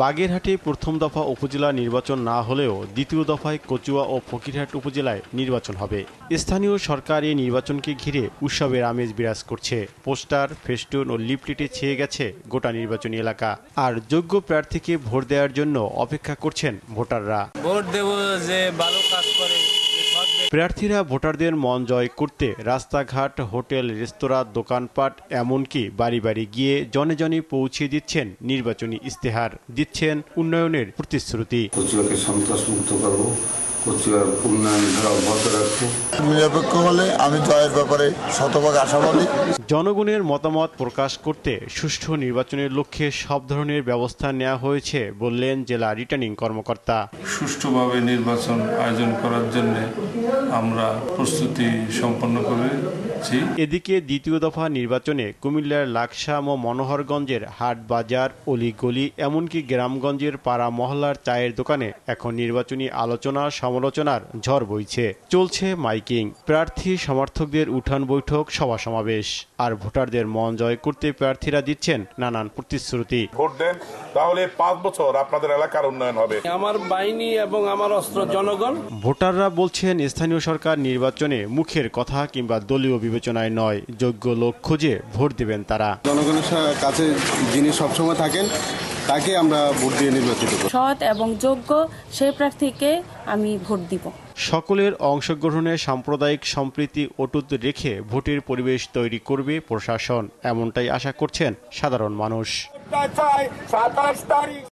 বাগেরহাটে প্রথম দফা উপজেলা নির্বাচন না হলেও দ্বিতীয় দফায় কচুয়া ও ফকিরহাট উপজেলায় নির্বাচন হবে। স্থানীয় সরকার এই নির্বাচনকে ঘিরে উৎসবের আমেজ বিরাজ করছে। পোস্টার, ফেস্টুন ও লিফলেটে ছেয়ে গেছে গোটা নির্বাচনী এলাকা। আর যোগ্য প্রার্থীকে ভোট দেওয়ার জন্য অপেক্ষা করছেন ভোটাররা। ভোট দেব যে ভালো কাজ করে। প্রার্থীরা ভোটারদের মন জয় করতে রাস্তাঘাট, হোটেল, রেস্তোরাঁ, দোকানপাট এমনকি বাড়ি বাড়ি গিয়ে জনে জনে পৌঁছে দিচ্ছেন নির্বাচনী ইস্তেহার, দিচ্ছেন উন্নয়নের প্রতিশ্রুতি। কচুয়াকে সন্ত্রাসমুক্ত করব, কচুয়ার উন্নয়ন ধারা অব্যাহত রাখবো। নিরপেক্ষ হলে আমি জয়ের ব্যাপারে শতভাগ আশাবাদী। জনগণের মতামত প্রকাশ করতে সুষ্ঠু নির্বাচনের লক্ষ্যে সব ধরনের ব্যবস্থা নেওয়া হয়েছে বললেন জেলা রিটার্নিং কর্মকর্তা। সুষ্ঠুভাবে নির্বাচন আয়োজন করার জন্য আমরা প্রস্তুতি সম্পন্ন করেছি। এদিকে দ্বিতীয় দফা নির্বাচনে কুমিল্লার লাকসাম ও মনোহরগঞ্জের হাট বাজার, অলিগলি এমনকি গ্রামগঞ্জের পাড়া মহল্লার চায়ের দোকানে এখন নির্বাচনী আলোচনা সমালোচনার ঝড় বইছে। চলছে মাইকিং, প্রার্থী সমর্থকদের উঠান বৈঠক, সভা সমাবেশ। আর ভোটারদের মন জয় করতে প্রার্থীরা দিচ্ছেন নানান প্রতিশ্রুতি। ভোট দেন, তাহলে 5 বছর আপনাদের এলাকার উন্নয়ন হবে। আমার বাহিনী এবং আমার অস্ত্র জনগণ। ভোটাররা বলছেন স্থানীয় সরকার নির্বাচনে মুখের কথা কিংবা দলীয় বিবেচনায় নয়, যোগ্য লোক খুঁজে ভোট দেবেন তারা। জনগণের কাছে যিনি সবসময় থাকেন তাকে আমরা ভোট দিয়ে নির্বাচিত করব। সৎ এবং যোগ্য সেই প্রার্থীকে আমি ভোট দিব। সকলের অংশগ্রহণে সাম্প্রদায়িক সম্প্রীতি অটুট রেখে ভোটের পরিবেশ তৈরি করবে প্রশাসন, এমনটাই আশা করছেন সাধারণ মানুষ।